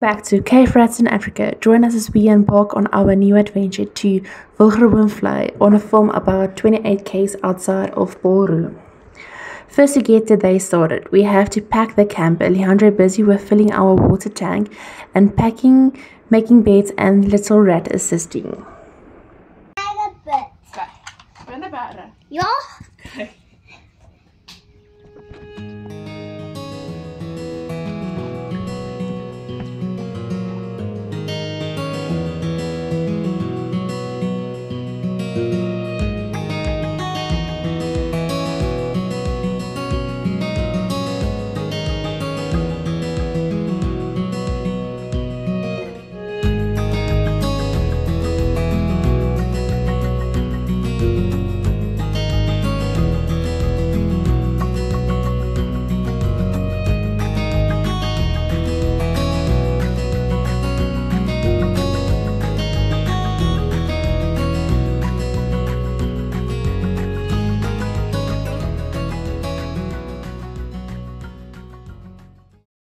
Back to Cape Rats in Africa. Join us as we embark on our new adventure to Wilgeroboomvlei on a farm about 28 km outside of Ballroom. First, to get the day started, we have to pack the camp. Alejandro busy with filling our water tank and packing, making beds, and little Rat assisting. Ja. Okay.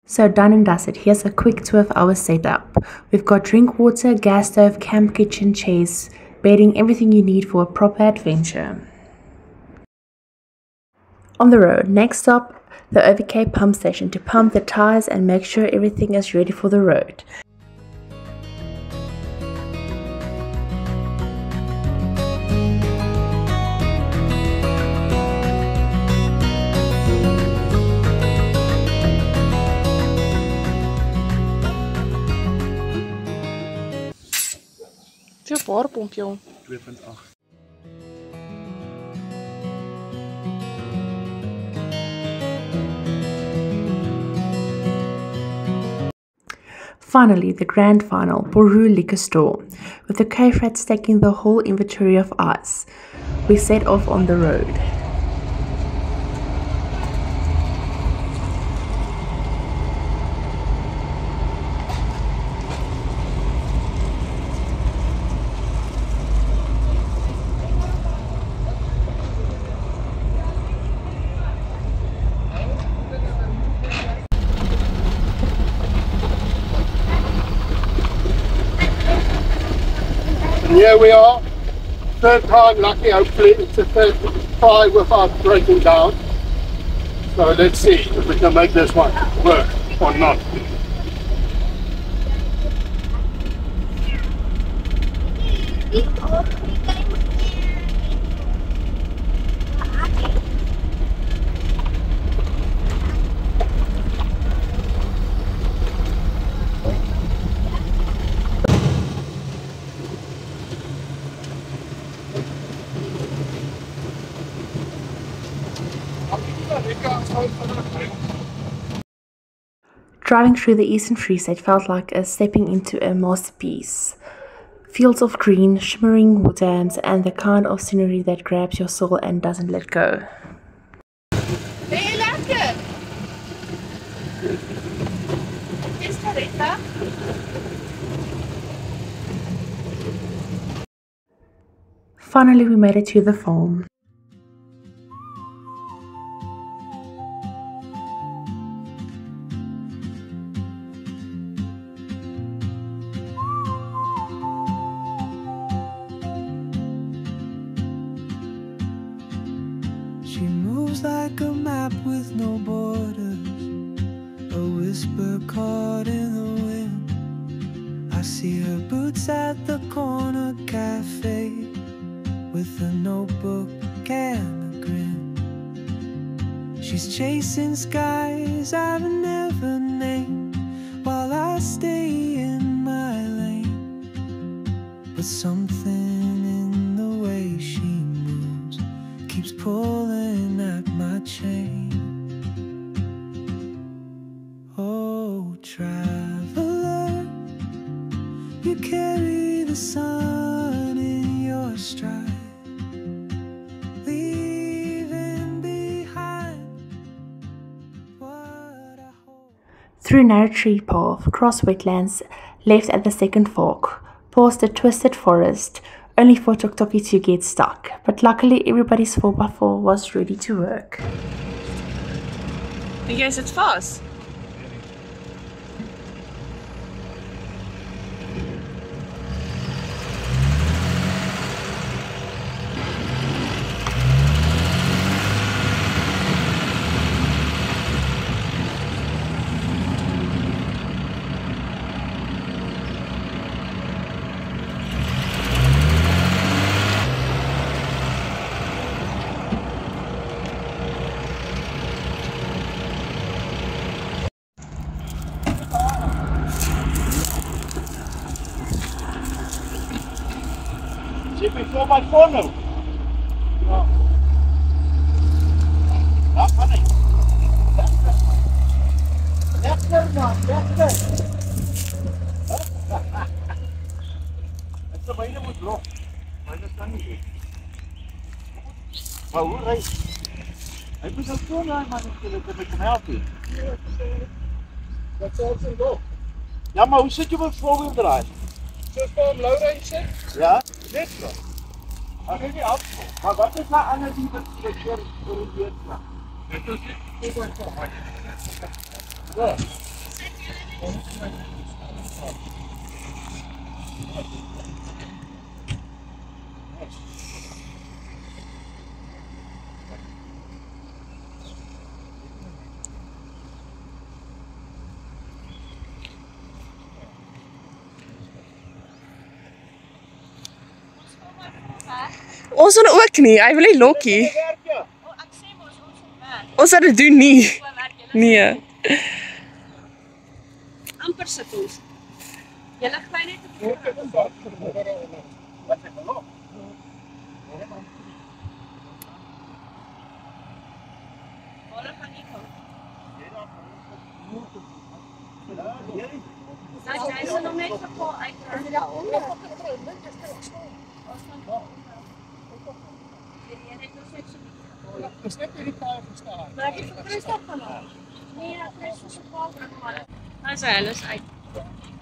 So done and dusted. Here's a quick tour of our setup. We've got drink water, gas stove, camp kitchen, chairs, bedding, everything you need for a proper adventure. On the road, next stop, the OVK pump station to pump the tires and make sure everything is ready for the road. Veel waterpomp, joh. 2.8. Finally, the grand final, Boru Liquor Store, with the Cape Rats taking the whole inventory of ice. We set off on the road. Here we are, third time lucky, hopefully it's the third try without breaking down. So let's see if we can make this one work or not. Driving through the Eastern Free State felt like stepping into a masterpiece. Fields of green, shimmering water dams, and the kind of scenery that grabs your soul and doesn't let go. Finally, we made it to the farm. She moves like a map with no borders, a whisper caught in the wind. I see her boots at the corner cafe with a notebook and a grin. She's chasing skies I've never named while I stay in my lane. But something in the way she moves keeps pulling at my chain. Oh, traveler, you carry the sun in your stride, leaving behind what I hold. Through narrow tree path, across wetlands, left at the second fork, past the twisted forest, only for Toktoki to get stuck. But luckily everybody's 4x4 was ready to work. En jy sit vas. jy voor my voor nou? Ja. Ja, gaan hy. Lekker man, lekker. Ek sal myne moet los. Myne kan nie wees. Maar hoe ry? Hy moet ook so raai man, ek met hom help hier. Wat sal ons doen? Ja, maar hoe sit jy met voorwiel draai? Soos vir hom Laurens sê? Ja, net so. Ek weet nie af. Maar wat is nou ander die wat jy keer oor die weerslag? Dit is nie goed so. Ja. Ons gaan ook nie, hy wil nie lokkie. Ons sal dit doen nie. Nee. Amper sit ons. Julle gly net op. Waar gaan nie kom? Jy is nog net voor uit. Is net hierdie paai gestaan. Maar ek het vir Christophe gemaak. Nee, ek het so 'n paar gemaak. Hy sê hulle is uit.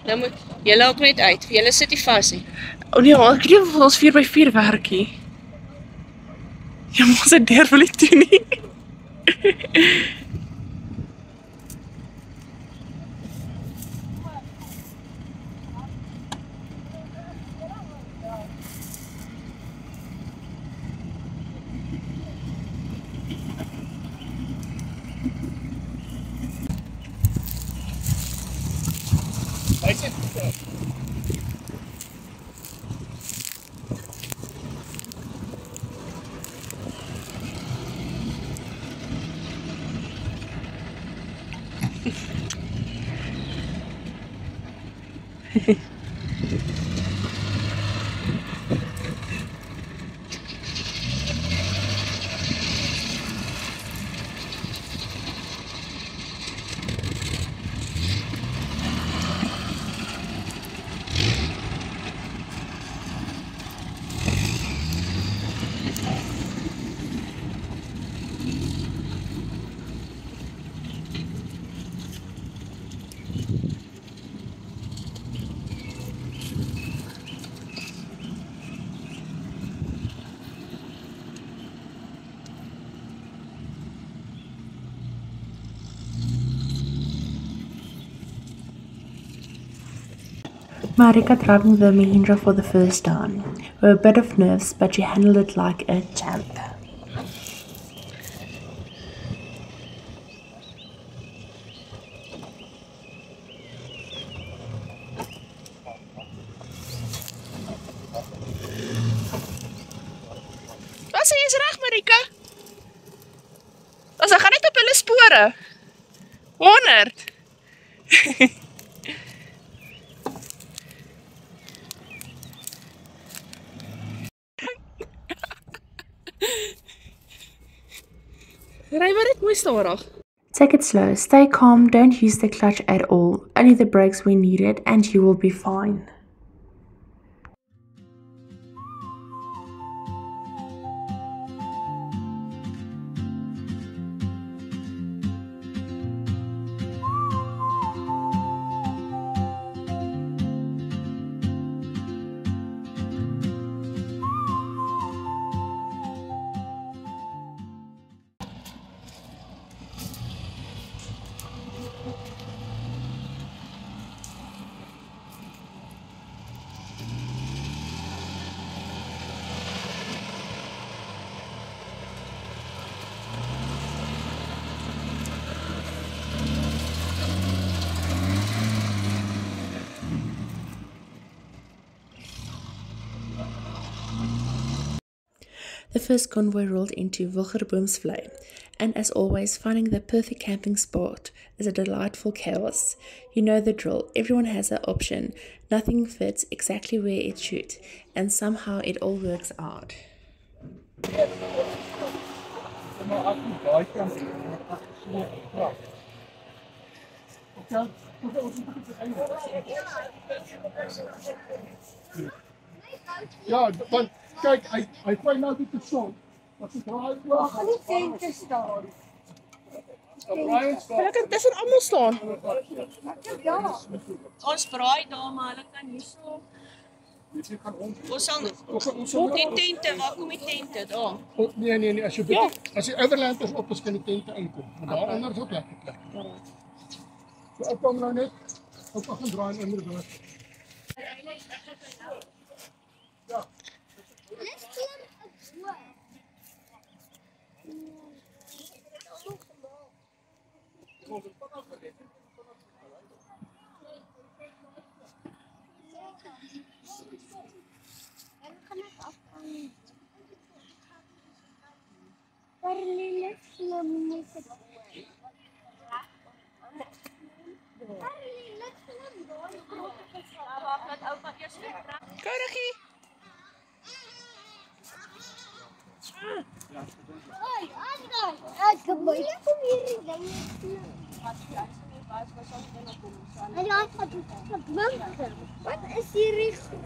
Nou moet julle ook net uit. Julle sit nie vas nie. O nee, ek weet nie of ons 4x4 werk nie. Ja, maar ons het deur wil nie toe nie. Hy sê Marika driving the Mahindra for the first time. With a bit of nerves, but she handled it like a champ. Wat sê jy is reg, Marika? Ons gaan net op hulle spore. 100. Ry maar net mooi stadig. Take it slow, stay calm, don't use the clutch at all. Only the brakes when needed and you will be fine. The first convoy rolled into Wilgerboomsvlei, And as always, finding the perfect camping spot is a delightful chaos. You know the drill, everyone has an option, nothing fits exactly where it should, and somehow it all works out. Ja, want kyk, hy gooi nou die son. Wat is raai oor? Gaan die tente staan. Hulle kan tussen almal staan. Ja. Ons braai daar, maar hulle kan hierso. Ons sal die tente, waar kom die tente? Daar. Nee, as jy as die overlanders op is, kan die tente inkom. Maar daaronder is ook lekker plek. So ek kom nou net op gaan draai en inderdaad. Let's klim op boord. Dan kan ek afgaan. Maar let's klim met het boord. Let's klim door. Wag, laat oupa eers wegtrek. Go, Rikkie. Hoi, Andrei. Ek kom hier die ding. En dan gaat het blanker. Wat is hier richting?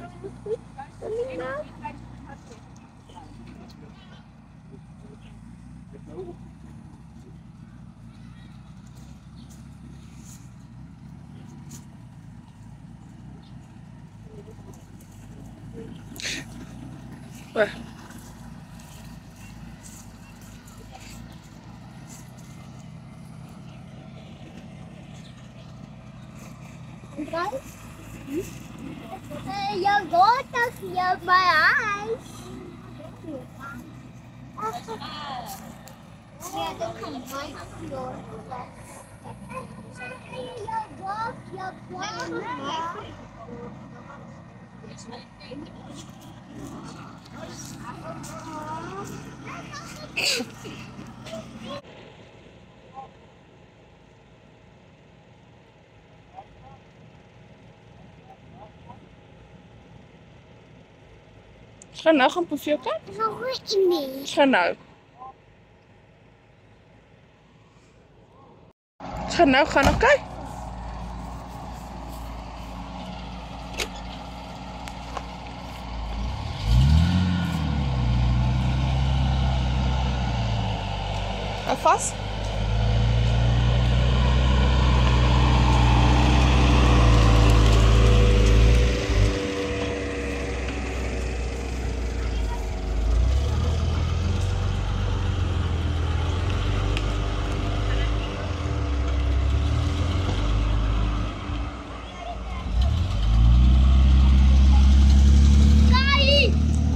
Wag. Andrei? Jou dochter hier bij huis. Ja, dat kan mij door. Jouw dochter, Ons gaan nou gaan proefie kan? nog een nee. Ons gaan nou. Ons gaan nou gaan, oké? Hou vas.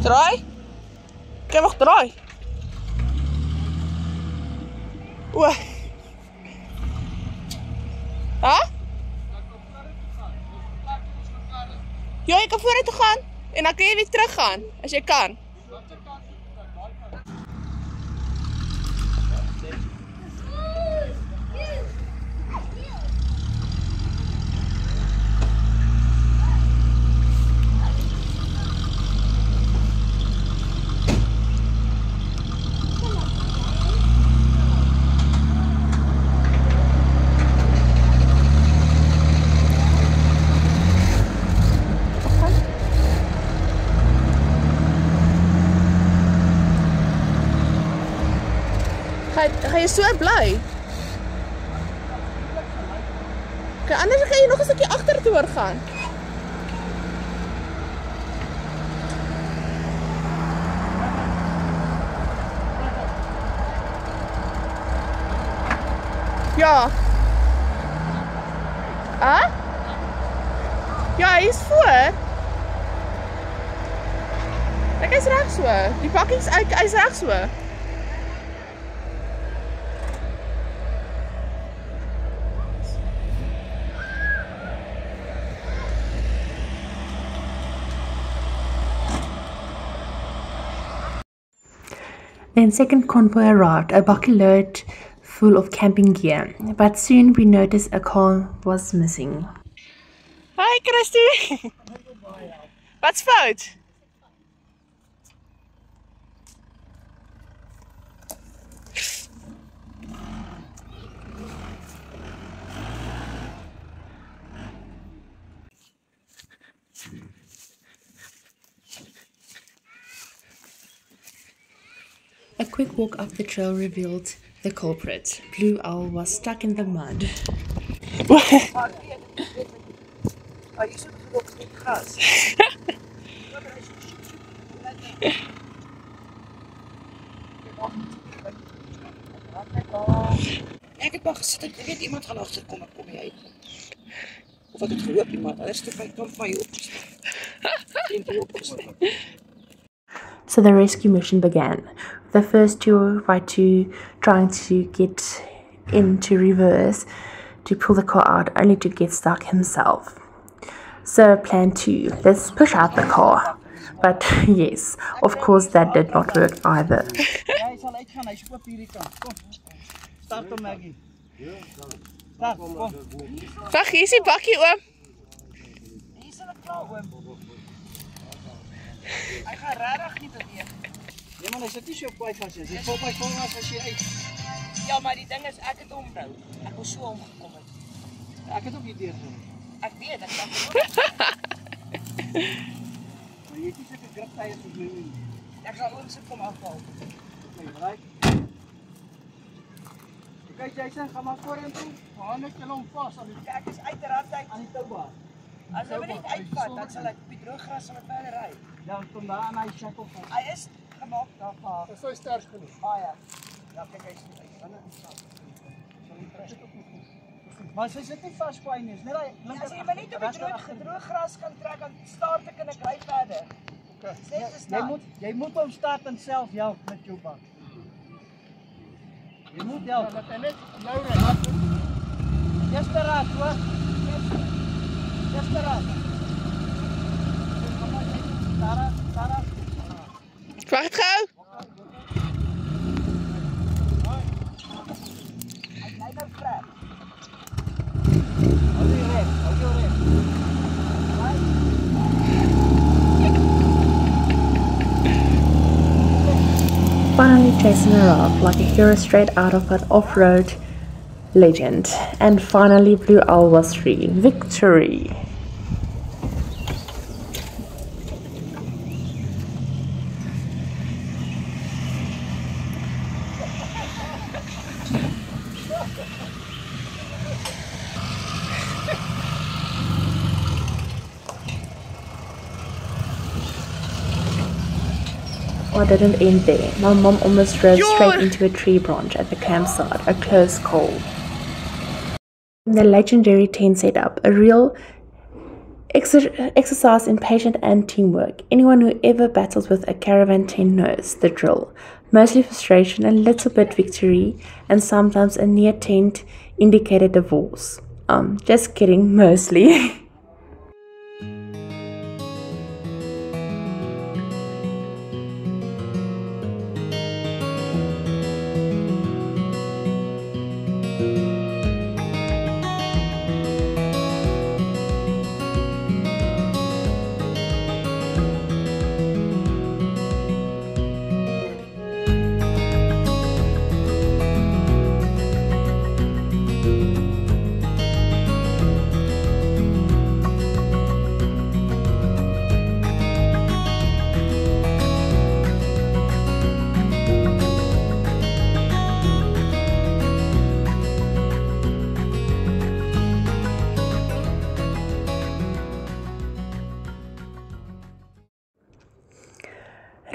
Draai. Kijk, wacht, draai. Oeh. Huh? Ja, je kan vooruit te gaan. En dan kun je weer terug gaan. Als je kan. Ga je zo blij? Kijk, anders ga je nog een stukje achter door gaan. Ja. Ah? Ja, hij is voor. Kijk, hij is rechts zo. Die bakkie is, hij is rechts zo. Then second convoy arrived, a bucket load full of camping gear, but soon we noticed a car was missing. Hi Christy. Wat's fout? A quick walk up the trail revealed the culprit. Blue Owl was stuck in the mud. Ek het maar gesit, ek weet iemand gaan agterkom, ek kom nie uit. Of ek het gehoop iemand anders toe by kom van jou opgestaan. So the rescue mission began. The first 2x2 trying to get into reverse to pull the car out, only to get stuck himself. So plan 2, let's push out the car. But yes, of course that did not work either. Hy sal uitgaan, hy's oop hierdie kant. Kom. Start hom Maggie. Start, kom. Wag, hier is die bakkie oom. Hier is hulle klaar oom. Hy gaan regtig nie beweeg. Nee man, hy sit nie so kwaai vas nie. Hy val by vol as jy uit. Ja, maar die ding is ek het hom nou. Ek was so omgekom het. Ek het ook nie deur gekom. Ek weet, ek kan Maar jy het nie sulke grip tye soos my nie. ek sal oom se kom afhaal. Okay, right. Okay, Jason, gaan maar vorentoe. Hande tel hom vas aan die Ek is uiteraard uit. aan die toubaar. As hy my net uitvat, dan sal ek op die droog gras sal ek verder ry. Dan kom daar aan hy shackle vas. Hy is gemaak daarvan. Dis so sterk genoeg. Baie. Ja, kyk hy's uit. Maar sy sit nie vas kwaai nie. Is net daai As jy my net op die droog gras kan trek, dan start ek en ek ry verder. Jy moet hom start en self help met jou bak. Jy moet help. Dat hy net nou ry. Eerste raad, hoor. Eerste raad. Sarah. Wag gou. Hy bly nou vrek. Hou jou reg. Finally Jason arrived like a hero straight out of an off-road legend. And finally Blue Owl was free. Victory! I didn't end there. My mom almost drove straight into a tree branch at the campsite, a close call. The legendary tent setup, a real exercise in patience and teamwork. Anyone who ever battles with a caravan tent knows the drill. Mostly frustration, a little bit victory, and sometimes a near tent indicated divorce. Just kidding, mostly.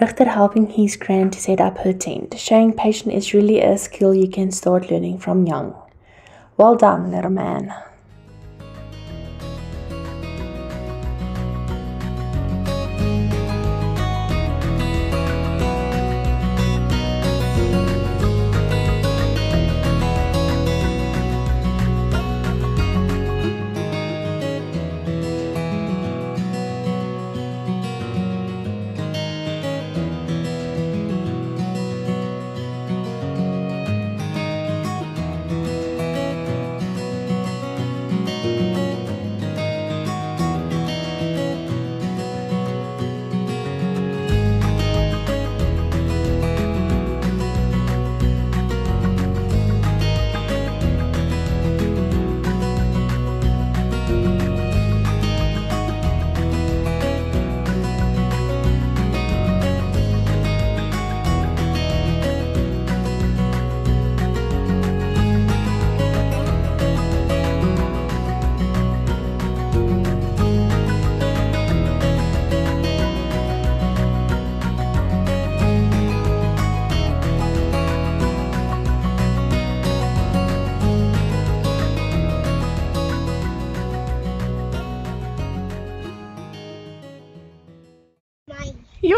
Richter helping his grand to set up her tent. Showing patience is really a skill you can start learning from young. Well done, little man.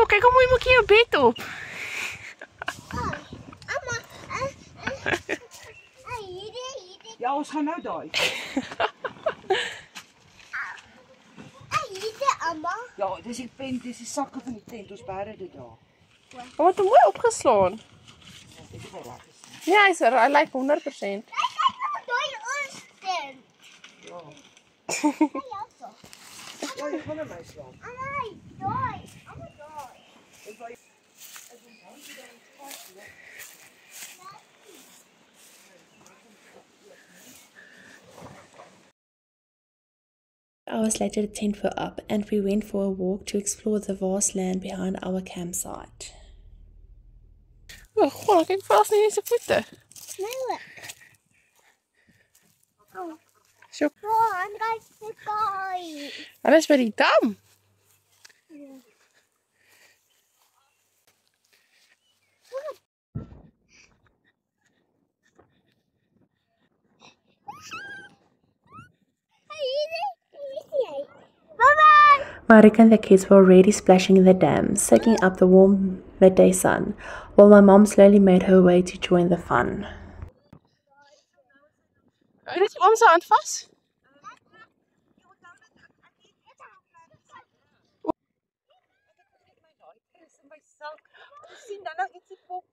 kyk hoe mooi maak jy jou bed op. Hierdie. Ja, ons gaan nou daai. Hierdie, Amma. Ja, dis die tent, dis die sakke van die tent. Ons bære dit daar. Hy het hom mooi opgeslaan. Dit is wel reg. Ja, hy lyk 100%. Daai ons tent. Ja. Ja, so. Ja, jy gaan na my slaap. Amma, daai. Amma, daai. Hours later, the tent flew up, and we went for a walk to explore the vast land behind our campsite. O, god, kyk vas nie in sy voete. Nee. Sjoe, Waar gaan die kaai? hulle is by die dam. Marika and the kids were already splashing in the dam, soaking up the warm midday sun, while my mom slowly made her way to join the fun. Hou net om sy hand vas. Sien dan nou ietsie pop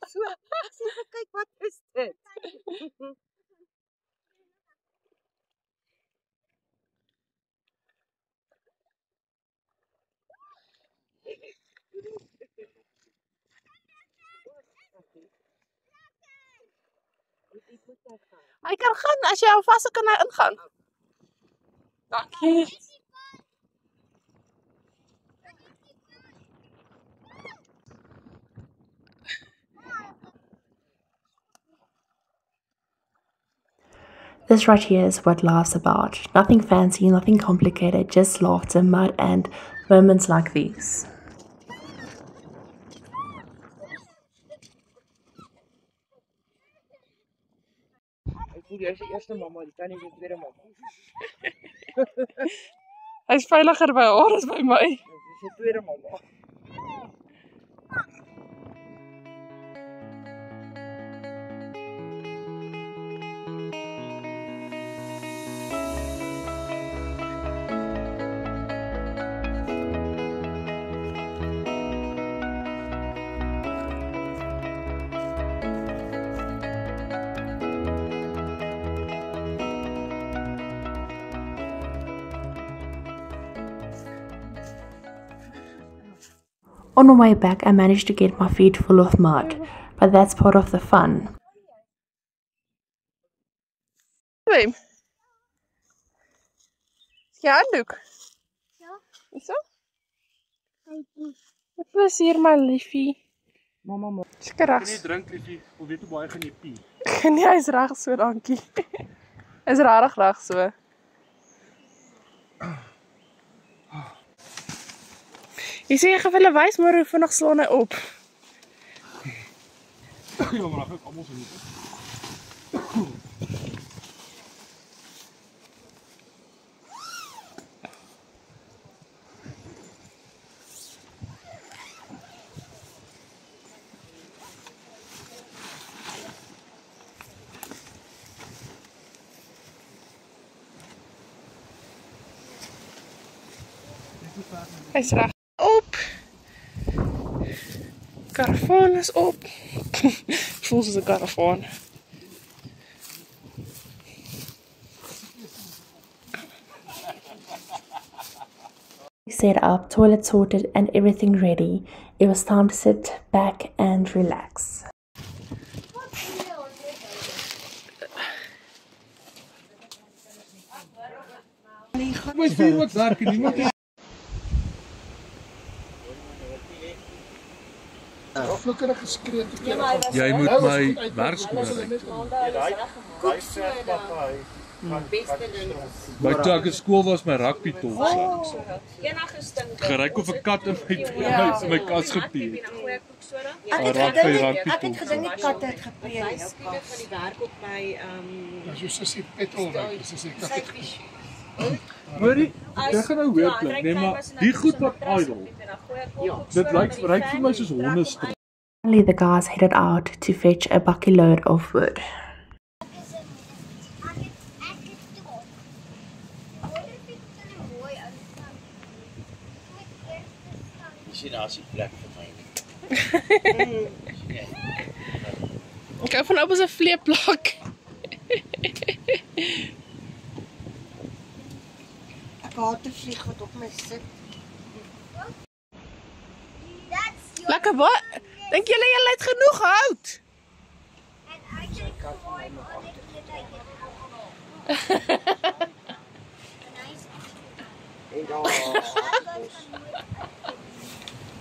so. Ek sê vir kyk wat is dit? Hy kan gaan, as jy hom vas kan hy ingaan. Dankie. This right here is what life's about. Nothing fancy, nothing complicated, just laughter, mud, and moments like these. Jy is die eerste mamma, die tannie is die tweede mamma. Hy is veiliger by haar as by my. Dis die tweede mamma. On my way back, I managed to get my feet full of mud, but that's part of the fun. Wim. Is jy handdoek? Ja. Hierso? Met plesier my liefie. Mamma. Skeras. Nie drink liefie, of weet hoe baie gaan jy pie. Nee, hy is reg so, dankie. Is regtig reg so. Jy sê jy gaan vir hulle wys, maar hoe vinnig slaan hy op. Ja, maar dan gaan ek almal so nie. Hy is reg op. Karavaan is op. Voel soos 'n karavaan. Set up, toilet sorted, and everything ready. It was time to sit back and relax. My vuur wat werk en niemand het flikker geskree te keer. Jy moet my werkskoene uit. Daai vet papa. My toe ek in skool was my rugby tol. Enige stink. Geryk of 'n kat in my kas gepie. Ek het gedink die kat het gepee. Hy skryf van die werk op my So sussie petrol ry, dis ek. Hoorie, ek gaan nou weer klink, nee, maar die goed wat idle. Dit lyk vir my soos hondestreek. Finally, the guys headed out to fetch a bucket load of wood. Sien as die plek vir my nie. Ek hou van op as 'n vleeplak. Ek haat 'n vlieg wat op my sit. Lekker wat? Dink julle het genoeg hout? En daar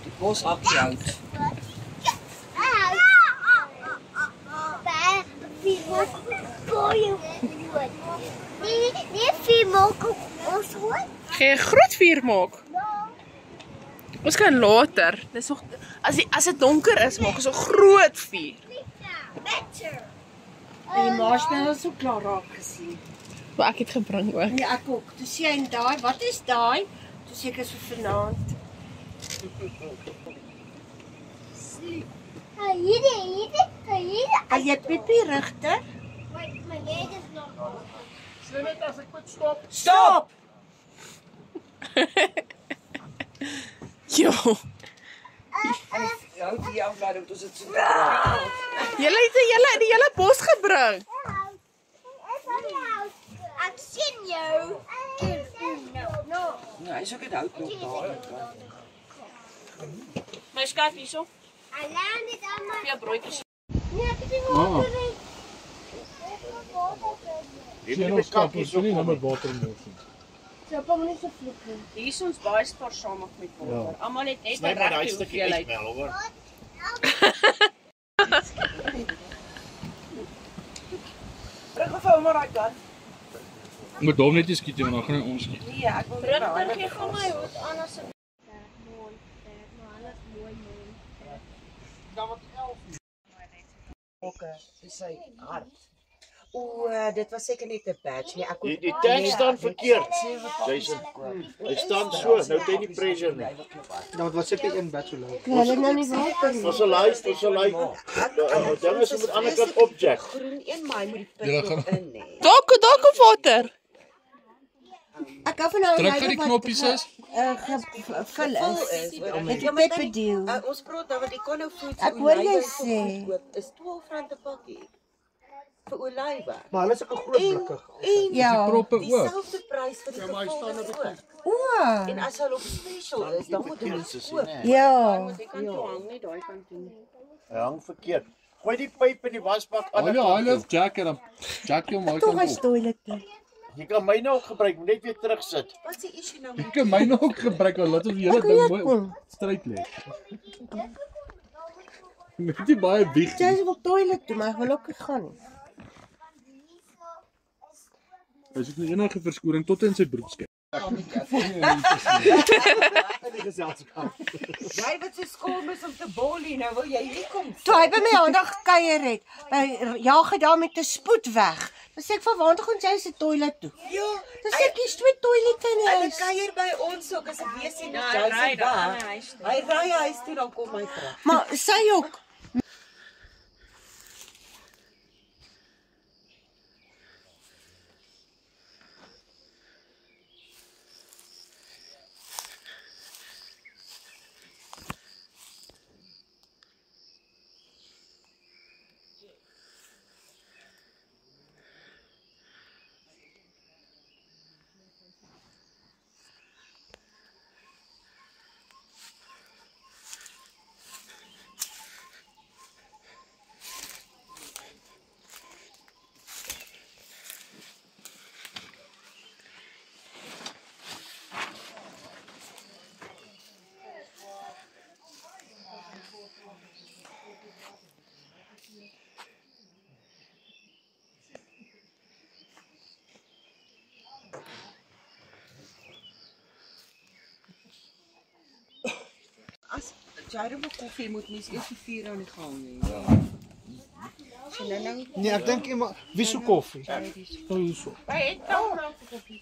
die bos afhout. Nee, vier maak ons hoor. Geen groot vuur maak. Ons kan later. Dis nog as dit donker is, maak ons 'n groot vuur. Die marshmallows so klaar raak gesien. Maar ek het gebring ook. Nee, ek ook. Toe sê hy daai, wat is daai? Toe sê ek is vir vanaand. Hier. As jy Pippie rigter? My head is nog. Sien net as ek moet stop. Stop! Jo. Hou die afleiding tot dit so. Julle het die hele bos gebring. Ek sien jou. No. Nee, hy's ook dit hout nog daar. My skat hierso. I landed on my... Ja, broodjies. Nee, ek het nie water nie. Sien ons kap, ons nie nou met water in ons nie. So, kom nie so vloek nie. Hier is ons baie spaarsamig met water. Almal het net 'n Sny maar daai regte stukkie hoeveelheid. uitmel hoor. Bring of hou maar daai gun. Moet hom net nie skiet nie, want dan gaan hy ons skiet. Nee, ek wil nie nou. Rigter gee gaan my hoed aan as 'n Dis sy hart. O, dit was seker net 'n badge nie. Ek Die tank staan verkeerd. Jason. Hy staan so, nou het hy nie pressure nie. Nou wat sit hy in bed so lank? Hulle nou nie water nie. Ons sal luister, ons sal luister. Dan is dit aan die ander kant opjack. Groen een maar hy moet die Julle pit gaan- ook in hê. Dalk op water. Ek hou van nou Druk gou die knoppies is. Vul is. Met die pepperdeel. Ons praat dan want die kon nou voed. Ek hoor jy sê is R12 'n pakkie. Vir olywe. Maar hulle is ook 'n groot blikke. Ja, Proppe ook. dieselfde prys vir die gevulde ook. O. En as hulle op special is, dan moet jy koop. Ja. Jy kan toe hang nie daai kant toe nie. Hy hang verkeerd. Gooi die pyp in die wasbak aan. Hulle het Jack en dan Jack hom maar Tog kan is op. toilet. Jy kan myne ook gebruik, moet net weer terugsit. Wat se issue nou Ek kan myne ook gebruik, want laat ons die hele ding mooi stryd lê. Net nie baie wieg. Jy wil toilet toe, maar ek wil ook nie gaan nie. Hy is ook nie enige verskoning tot in sy broekskep. Jy wat so skaam is om te bolie, nou wil jy hier kom. Toe hy by my aandag gekuier het, jaag hy daar met 'n spoed weg. Dan sê ek van waar toe gaan jy se toilet toe? Ja, dan sê ek hier's 2 toilette in die huis. Hy kuier by ons ook as ek weer sien Ja, hy ry dan aan die huis toe. Hy ry huis toe dan kom hy terug. Maar sy ook. As jy wil koffie moet mens eers die vuur aan die gang hê. So nou Nee, ek dink iemand wie so koffie. Nou hierso. Hy het nou koffie.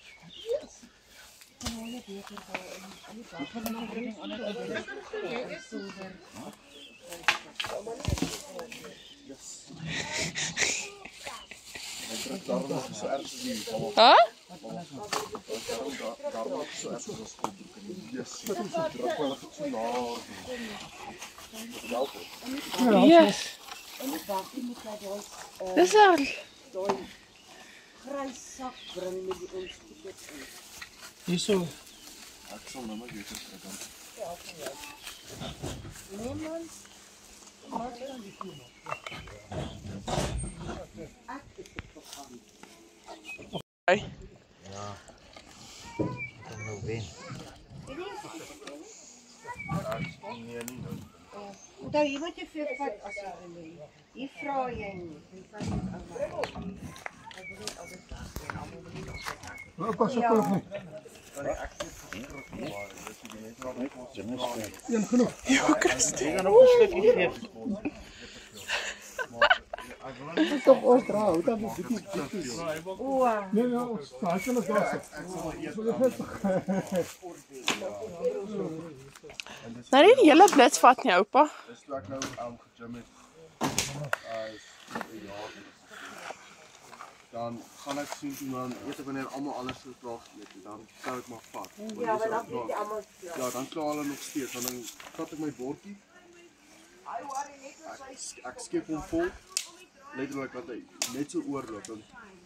Huh? Yes. Dis al. Grys sak bring met die ons tickets in. Hierso. Ek sal nou maar weer terug dan. Nee man. Hey. Ja. Kom nou wen. Nee, nie nou. Onthou, hier moet jy vir vat as jy wil. Hier vra jy nie. Jy vat dit aan my. Ek wil net altyd daar. Nou pas op nog nie. Een genoeg. Ja, Christus. Ek gaan nog 'n stukkie gee. Dit tog ons dra, hoe dan dit nie. Nee, ja, ons kan ons daar sit. Nou die hele blits vat nie, oupa. Dis toe ek nou gegym het. Dan gaan ek sien toe dan eet ek wanneer almal alles so klaar geëet het, dan sou ek maar vat. Ja, want dan eet jy almal. Ja, dan klaar hulle nog steeds, dan vat ek my bordjie. Ek skep hom vol. Letterlik wat hy net so oorloop, dan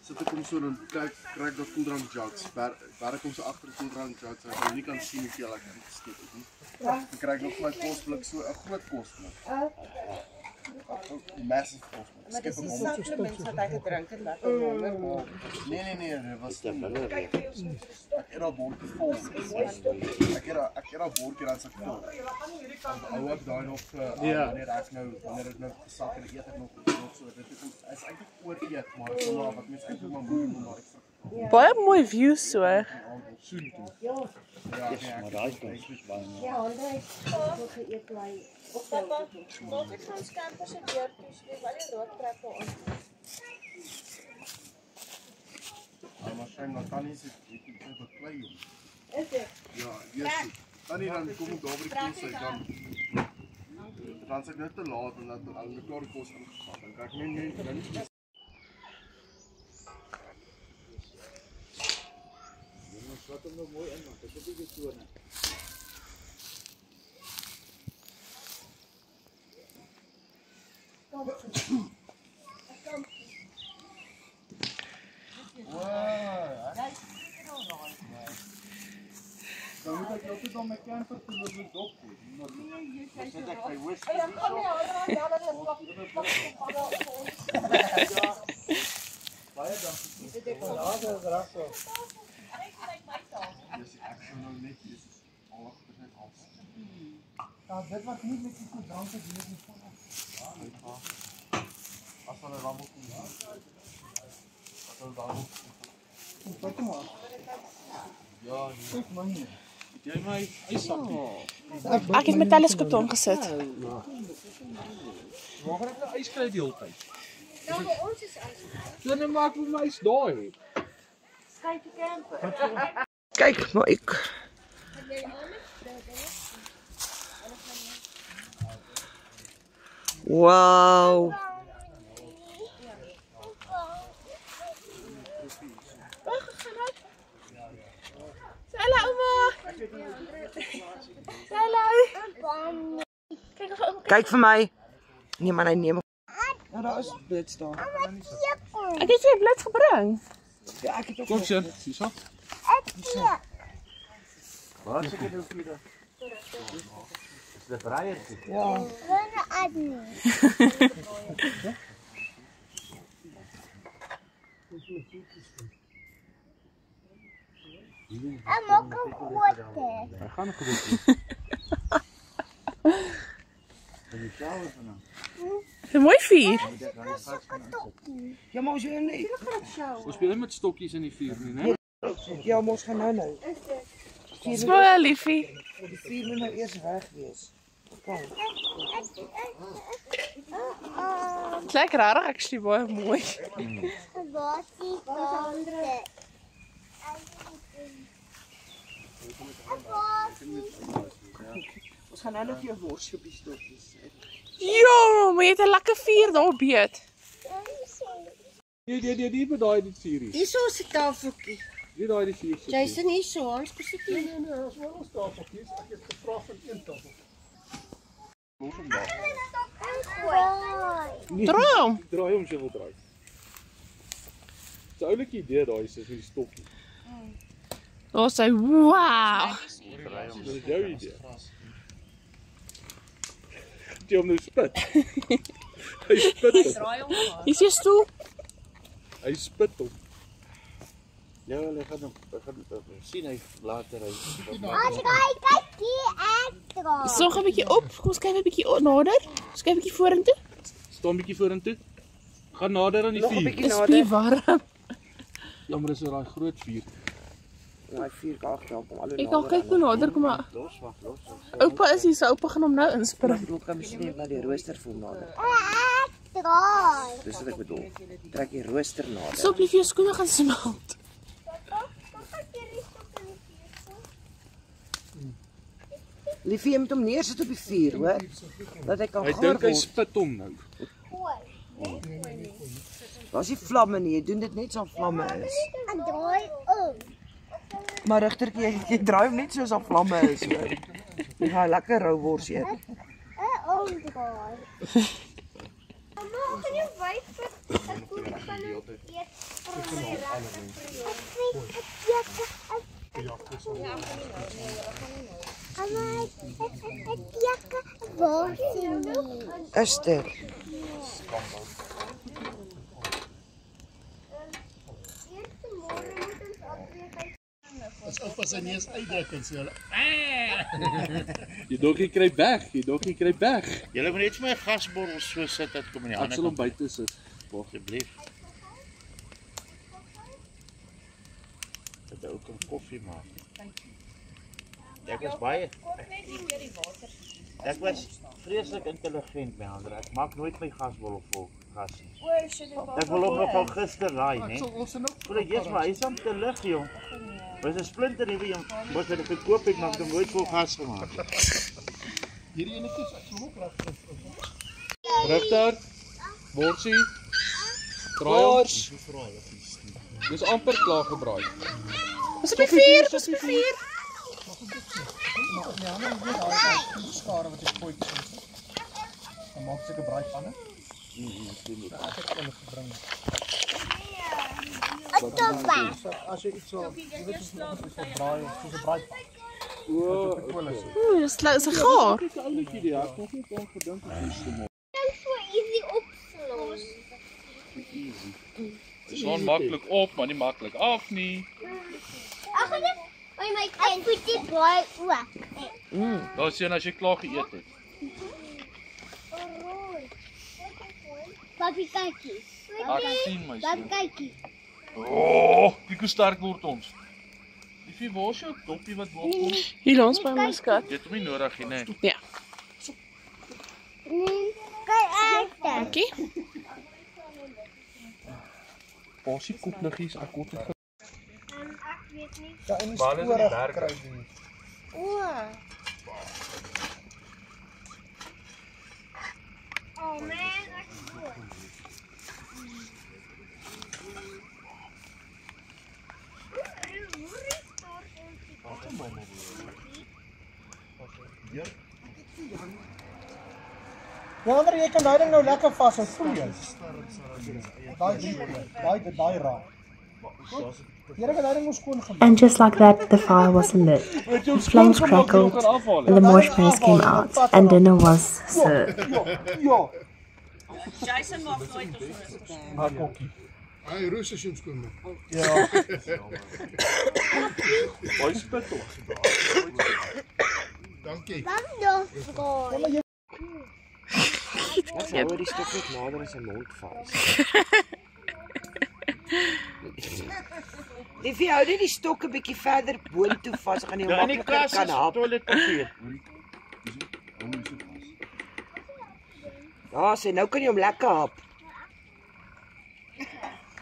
sit ek hom so dan kry ek dat koeldrank jugs, werk hom so agter die koeldrank jugs, dat jy nie kan sien hoeveel ek geskep het nie. Dan kry ek nog my kosblik, so 'n groot kosblik. Massive kosblik. Maar dis die supplements wat hy gedrink het, laat hom honger maak. Nee, dit was ek het al bordjie vol. Ek het al bordjie dan se vol. Hou ek daai nog wanneer ek nou gesak het, eet ek nog so. Dit is eintlik oor eet, maar wat mense eintlik maar moet maar ek Baie mooi view so. soen toe. Ja, Maar daai kant is baie. ja, Andre het geëet toe hy Papa, maak ek gaan skamper se deur toe, so jy wel die rook trek op ons. Maar skyn dan kan nie sit ek beklei hom. is dit. Ja, yes. Dan nie dan kom ek daar by die kos uit dan sê ek net te laat en dan al die klaar die kos ingevat. Dan kan ek nie wat hom nou mooi in, want dit is 'n bietjie so net. Dan moet ek altyd dan my camper toe loop met dop. Dis net ek by whisky. Dan kom jy al daar dat dit plak. Baie dankie. Dit ek Ja, dit is reg so. Ek sou nou net hier al net af. Ja, dit wat nie met die koeldrank te doen het nie. As hulle dan moet kom. As hulle dan moet. Kyk maar. Ja, Kyk man. Jy my yssak. Ek het my teleskoop aangesit. Waar gaan ek nou ys kry die hele tyd? Nou vir ons is ys. Dan nou maak ek my ys daai. Kyk die camper. Kyk, maar ek wow. Hallo ouma. Hallo. Kyk vir my. Nee man, hy neem. Ja, daar is blits daar. Ek het jy blits gebring. Ja, ek het ook Kom sien, sies op. wat sê jy nou vir dit? Is dit braaiertjie? ja. Hy gaan nog goed. Dis mooi vuur. Ja, maar ons wil nie. Ons speel met stokkies in die vuur nie, né? Ja, maar ons gaan nou. Smoel liefie. Die vuur moet nou eers weg wees. Kom. Dit lyk regtig actually baie mooi. Ons gaan nou nog jou worsie op die stokkies. Ja, maar jy het 'n lekker vuur daar beet. Die bedaai die vuurie. Hierso is die tafeltjie. Die daai die vuur. Jason hierso, ons besit nie. Nee, ons wil ons tafeltjies. Ek het gevra vir een tafel. Droom. Draai hom so wil draai. Dis 'n oulike idee daai is met die stokkie. Daar sê, wow. Dit is jou idee. Jy hom nou spit. Hy spit hom. Is jy stoel? Hy spit hom. Ja, hulle gaan sien hy later hy. Kyk hier ek So 'n bietjie op. Kom ons kyk 'n bietjie nader. Skuif 'n bietjie vorentoe. Staan 'n bietjie vorentoe. Gaan nader aan die Nog 'n vuur. bietjie Dis nader. baie warm. Jammer is daai groot vuur. Daai vuur kan help om al Ek kan kyk hoe nader kom maar. Los. Oupa is hier, so oupa gaan hom nou inspring. Ek kan miskien net na die rooster voel nader. draai. Dis wat ek bedoel. Trek die rooster nader. So blief jou skoene gaan smelt. Liefie, jy moet hom neersit op die vuur, hoor. Dat hy kan Hy gaar dink hy word. spit hom nou. Daar's nie vlamme nie, jy doen dit net so vlamme is. En draai om. Maar regtertjie, jy draai hom net soos al vlamme is, hoor. Jy gaan lekker rou wors eet. Omdraai. Mamma, kan jy wys vir ek moet van eet vir my regte. Is dit? As oupa sy neus uitdruk en sê hulle, Die doggie kry weg, Julle moet net vir my 'n gasbottel so sit dat kom in die Ek ander sal hom kant. buite sit. Asseblief. Dit ook 'n koffie maak. Ek was baie. Ek was vreeslik intelligent, my ander. Ek maak nooit my gasbottel vol gas nie. Ek wil hom nog van gister raai, né? Voordat jy maar hy's om te lig, jong. Was 'n splinter nuwe jong. Wat het ek gekoop het, maar ek het hom nooit vol gas gemaak. hierdie enetjies, ek sal ook regtig. Regter. Worsie. Draai hom. Dis amper klaar gebraai. Ons op die vuur, ons op die vuur. Nee, ander nie daai skare wat ek gooi. Dan maak seker braaipanne. As jy iets so, jy weet is nog so braai of so 'n braaipan. Oeh, dis is 'n gaar. Dis 'n ouetjie die ek nog nie kon gedink het dis so mooi. So easy opslos. Dis gewoon maklik op, maar nie maklik af nie. Ag nee. Oi my kind, put die braai oop. Daar sien as jy klaar geëet het. Papi kykie. Ek sien my Papi seun. kykie. Kyk hoe sterk word ons. Die was jou doppie wat word ons. Hier langs by my skat. Jy het hom nie nodig nie, nee. Ja. Kyk uit. Dankie. Pasie koekliggies, ek kort het Ek weet nie. Ja, en die Maar hulle is in die spore berge. gekry die. O. Oh man, ek voel. Ja, ander jy kan daai ding nou lekker vashou, voel jy? Daai raak. Here het daai ding ons skoon gemaak. And just like that, the fire wasn't lit. The flames crackled, and the marshmallows came out, and dinner was served. Ja. Jason maak nooit ons Maar kokkie. Hy roos as jy hom skoon maak. Ja. Hy spit op. Dankie. Dan draai. Ek hou die stok net nader in sy mond vas. Liefie, hou net die stok 'n bietjie verder boontoe vas, gaan jy Ja, in die makliker kas kan is hap. toiletpapier. Ja, sê nou kan jy hom lekker hap.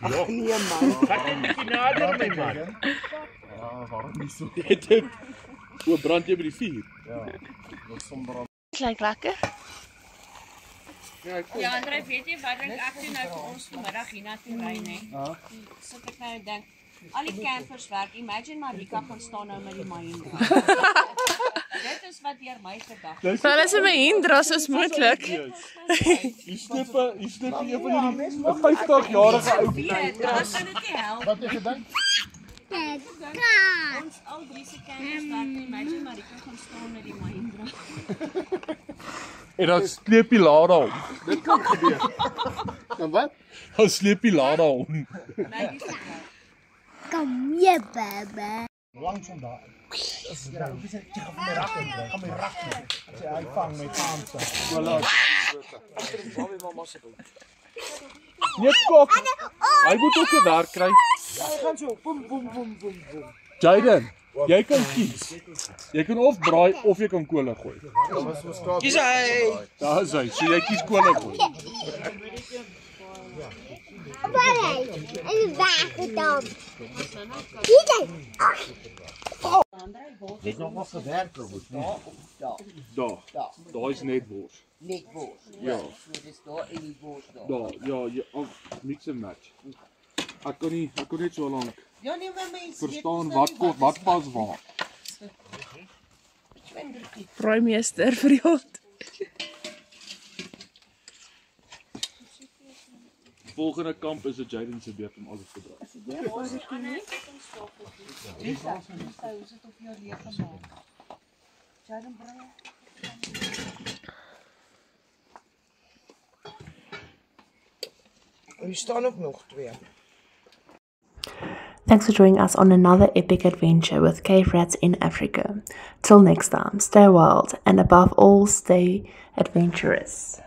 Ag nee man. Vat net 'n bietjie nader my man. Jy het O, brand jy by die vuur? Dit lyk lekker. Ja, André, weet jy wat dink ek toe nou vir ons vanmiddag hiernatoe ry, nê? Sit ek nou en dink, al die campers werk, imagine Marika gaan staan nou met die Mahindra. Dit is wat deur my gedagte. Wel is 'n Mahindra soos moontlik. Jy snip een van die 50-jarige ou. Dan kan dit nie help. Wat het jy gedink? Ons al drie se campers werk, imagine Marika gaan staan met die Mahindra. En dan sleep die Lada om. Dit kan gebeur. En wat? Dan sleep die Lada om. Nee, dis nie. Kom hier, baba. Langs van daar. Dis nou, dis ek gaan my rak in. Gaan my rak in. As hy vang my paanse. Voilà. Nee, kop. Hy moet ook 'n werk kry. Hy gaan so boem boem boem boem boem. Jaden, jy kan kies. Jy kan of braai of jy kan kolle gooi. Kies hy. Daar is hy. So jy kies kolle gooi. Bye. En weggedamp. Hier. Dit nog wat gewerk word, nee. Daar. Daar is net bors. Net bors. Ja. So dis daar en die bors daar. Daar, ja, jy mix and match. Ek kan net so lank Ja nee, maar mense verstaan wat pas waar. Braaimeester vir die hond. Volgende kamp is dit Jaden se beurt om alles te braai. Er staan ook nog 2. Thanks for joining us on another epic adventure with cave rats in Africa. Till next time, stay wild and above all, stay adventurous.